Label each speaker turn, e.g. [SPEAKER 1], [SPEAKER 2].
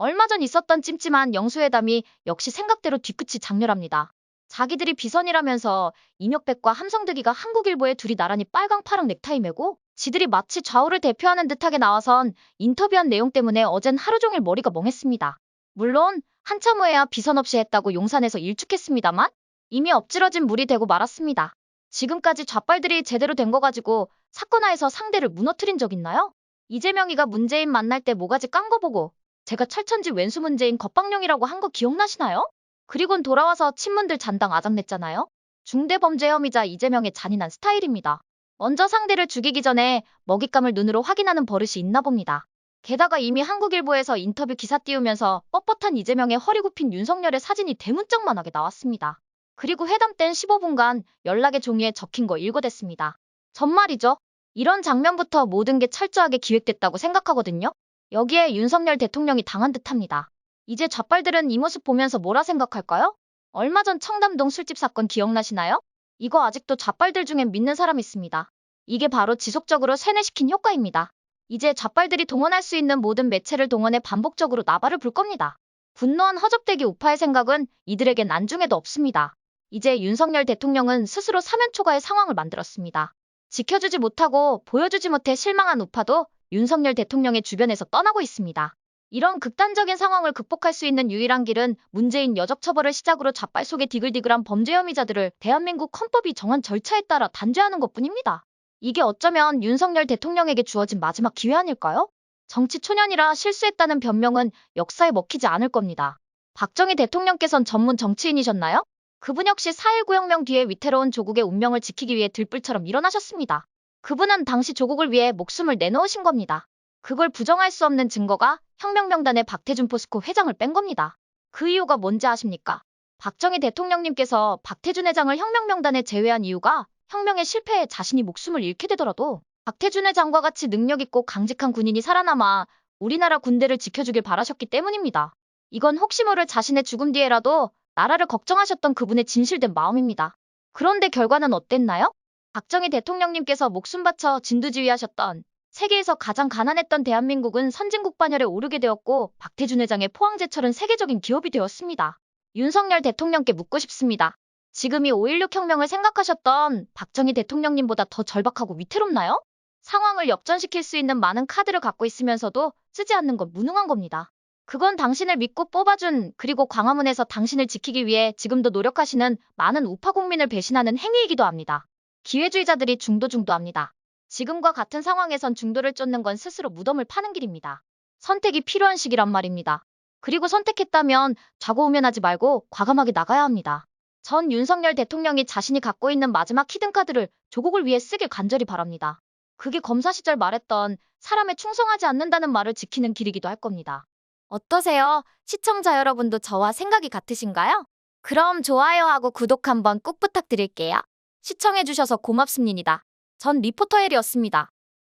[SPEAKER 1] 얼마 전 있었던 찜찜한 영수회담이 역시 생각대로 뒤끝이 장렬합니다. 자기들이 비선이라면서 이명백과 함성득이가 한국일보에 둘이 나란히 빨강 파랑 넥타이 매고 지들이 마치 좌우를 대표하는 듯하게 나와선 인터뷰한 내용 때문에 어젠 하루 종일 머리가 멍했습니다. 물론 한참 후에야 비선 없이 했다고 용산에서 일축했습니다만 이미 엎질러진 물이 되고 말았습니다. 지금까지 좌빨들이 제대로 된 거 가지고 사건화해서 상대를 무너뜨린 적 있나요? 이재명이가 문재인 만날 때 모가지 깐 거 보고 제가 철천지 왼수 문재인 겁방용이라고 한 거 기억나시나요? 그리곤 돌아와서 친문들 잔당 아작냈잖아요. 중대범죄 혐의자 이재명의 잔인한 스타일입니다. 먼저 상대를 죽이기 전에 먹잇감을 눈으로 확인하는 버릇이 있나 봅니다. 게다가 이미 한국일보에서 인터뷰 기사 띄우면서 뻣뻣한 이재명의 허리 굽힌 윤석열의 사진이 대문짝만하게 나왔습니다. 그리고 회담 땐 15분간 연락의 종이에 적힌 거 읽어댔습니다. 전말이죠. 이런 장면부터 모든 게 철저하게 기획됐다고 생각하거든요. 여기에 윤석열 대통령이 당한 듯합니다. 이제 좌빨들은 이 모습 보면서 뭐라 생각할까요? 얼마 전 청담동 술집 사건 기억나시나요? 이거 아직도 좌빨들 중엔 믿는 사람 있습니다. 이게 바로 지속적으로 세뇌시킨 효과입니다. 이제 좌빨들이 동원할 수 있는 모든 매체를 동원해 반복적으로 나발을 불 겁니다. 분노한 허접대기 우파의 생각은 이들에겐 안중에도 없습니다. 이제 윤석열 대통령은 스스로 사면 초과의 상황을 만들었습니다. 지켜주지 못하고 보여주지 못해 실망한 우파도 윤석열 대통령의 주변에서 떠나고 있습니다. 이런 극단적인 상황을 극복할 수 있는 유일한 길은 문재인 여적 처벌을 시작으로 좌빨 속의 디글디글한 범죄 혐의자들을 대한민국 헌법이 정한 절차에 따라 단죄하는 것뿐입니다. 이게 어쩌면 윤석열 대통령에게 주어진 마지막 기회 아닐까요? 정치 초년이라 실수했다는 변명은 역사에 먹히지 않을 겁니다. 박정희 대통령께선 전문 정치인이셨나요? 그분 역시 4.19 혁명 뒤에 위태로운 조국의 운명을 지키기 위해 들불처럼 일어나셨습니다. 그분은 당시 조국을 위해 목숨을 내놓으신 겁니다. 그걸 부정할 수 없는 증거가 혁명명단의 박태준 포스코 회장을 뺀 겁니다. 그 이유가 뭔지 아십니까? 박정희 대통령님께서 박태준 회장을 혁명명단에 제외한 이유가 혁명의 실패에 자신이 목숨을 잃게 되더라도 박태준 회장과 같이 능력있고 강직한 군인이 살아남아 우리나라 군대를 지켜주길 바라셨기 때문입니다. 이건 혹시 모를 자신의 죽음 뒤에라도 나라를 걱정하셨던 그분의 진실된 마음입니다. 그런데 결과는 어땠나요? 박정희 대통령님께서 목숨 바쳐 진두지휘하셨던 세계에서 가장 가난했던 대한민국은 선진국 반열에 오르게 되었고 박태준 회장의 포항제철은 세계적인 기업이 되었습니다. 윤석열 대통령께 묻고 싶습니다. 지금이 5.16 혁명을 생각하셨던 박정희 대통령님보다 더 절박하고 위태롭나요? 상황을 역전시킬 수 있는 많은 카드를 갖고 있으면서도 쓰지 않는 건 무능한 겁니다. 그건 당신을 믿고 뽑아준 그리고 광화문에서 당신을 지키기 위해 지금도 노력하시는 많은 우파 국민을 배신하는 행위이기도 합니다. 기회주의자들이 중도합니다. 지금과 같은 상황에선 중도를 쫓는 건 스스로 무덤을 파는 길입니다. 선택이 필요한 시기란 말입니다. 그리고 선택했다면 좌고우면하지 말고 과감하게 나가야 합니다. 전 윤석열 대통령이 자신이 갖고 있는 마지막 히든카드를 조국을 위해 쓰길 간절히 바랍니다. 그게 검사 시절 말했던 사람에 충성하지 않는다는 말을 지키는 길이기도 할 겁니다. 어떠세요? 시청자 여러분도 저와 생각이 같으신가요? 그럼 좋아요하고 구독 한번 꼭 부탁드릴게요. 시청해주셔서 고맙습니다. 전 리포터 헬이었습니다.